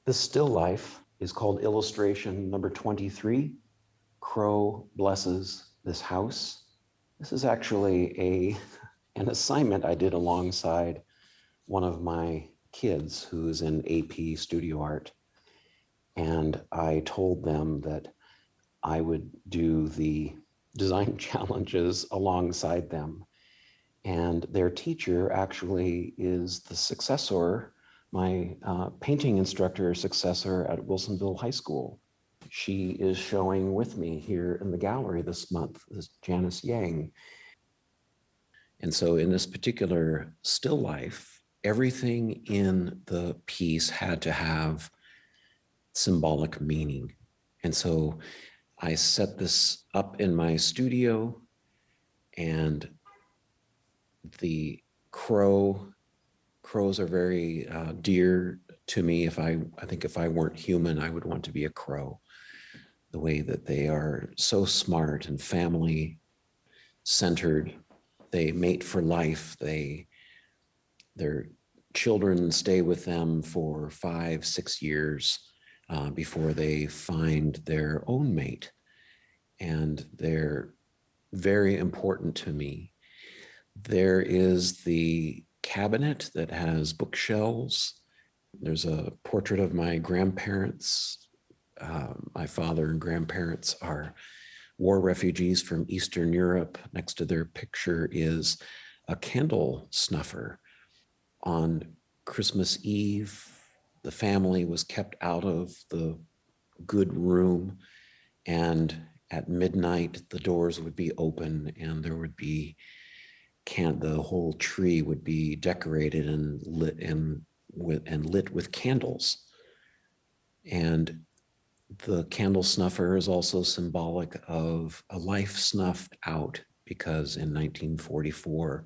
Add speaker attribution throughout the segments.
Speaker 1: This still life is called illustration number 23, Crow Blesses This House. This is actually an assignment I did alongside one of my kids who's in AP studio art. And I told them that I would do the design challenges alongside them. And their teacher actually is the successor, my painting instructor successor at Wilsonville High School. She is showing with me here in the gallery this month, is Janice Yang. And so in this particular still life, everything in the piece had to have symbolic meaning. And so I set this up in my studio, and the crows are very dear to me. I think if I weren't human, I would want to be a crow. The way that they are so smart and family centered, they mate for life. Their children stay with them for 5-6 years before they find their own mate, and they're very important to me. There is the cabinet that has bookshelves. There's a portrait of my grandparents. My father and grandparents are war refugees from Eastern Europe. Next to their picture is a candle snuffer. On Christmas Eve, the family was kept out of the good room, and at midnight, the doors would be open and there would be the whole tree would be decorated and lit with candles. And the candle snuffer is also symbolic of a life snuffed out, because in 1944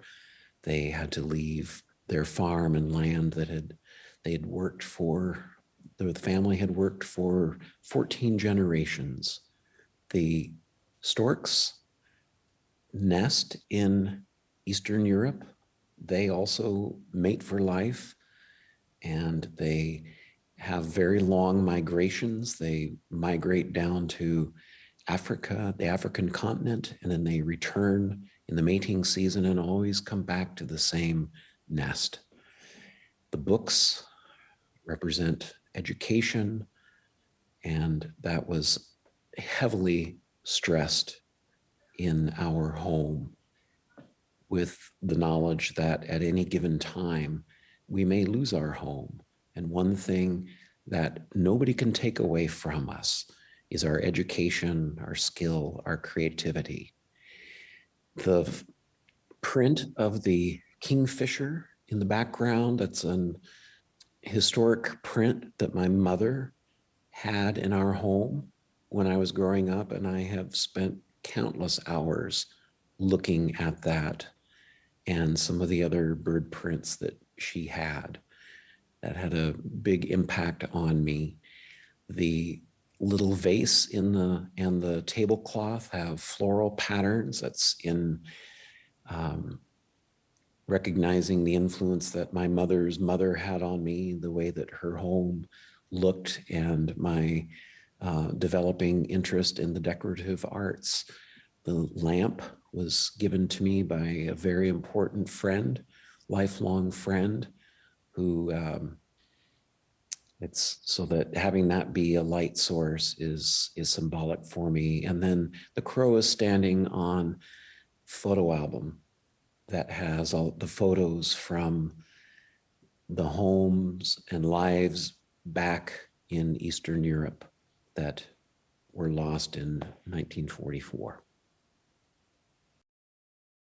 Speaker 1: they had to leave their farm and land that they had worked for. The family had worked for 14 generations. The storks nest in Eastern Europe. They also mate for life, and they have very long migrations. They migrate down to Africa, the African continent, and then they return in the mating season and always come back to the same nest. The books represent education, and that was heavily stressed in our home, with the knowledge that at any given time we may lose our home. And one thing that nobody can take away from us is our education, our skill, our creativity. The print of the kingfisher in the background, that's an historic print that my mother had in our home when I was growing up, and I have spent countless hours looking at that and some of the other bird prints that she had. That had a big impact on me. The little vase and the tablecloth have floral patterns. That's in recognizing the influence that my mother's mother had on me, the way that her home looked, and my developing interest in the decorative arts. The lamp was given to me by a very important friend, lifelong friend, who it's so that having that be a light source is symbolic for me. And then the crow is standing on photo album that has all the photos from the homes and lives back in Eastern Europe that were lost in 1944.